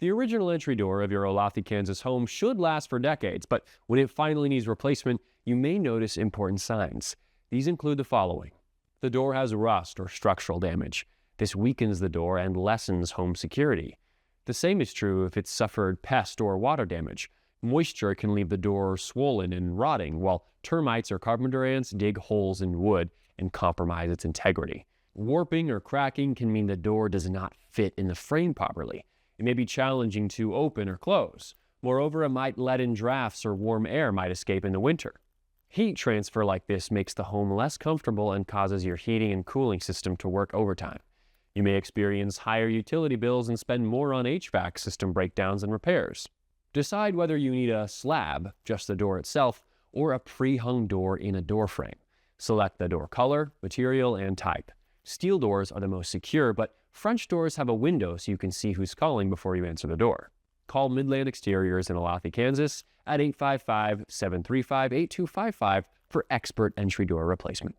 The original entry door of your Olathe, Kansas home should last for decades, but when it finally needs replacement, you may notice important signs. These include the following. The door has rust or structural damage. This weakens the door and lessens home security. The same is true if it's suffered pest or water damage. Moisture can leave the door swollen and rotting, while termites or carpenter ants dig holes in wood and compromise its integrity. Warping or cracking can mean the door does not fit in the frame properly. It may be challenging to open or close. Moreover, it might let in drafts or warm air might escape in the winter. Heat transfer like this makes the home less comfortable and causes your heating and cooling system to work overtime. You may experience higher utility bills and spend more on HVAC system breakdowns and repairs. Decide whether you need a slab, just the door itself, or a pre-hung door in a door frame. Select the door color, material, and type. Steel doors are the most secure, but French doors have a window so you can see who's calling before you answer the door. Call Midland Exteriors in Olathe, Kansas at 855-735-8255 for expert entry door replacement.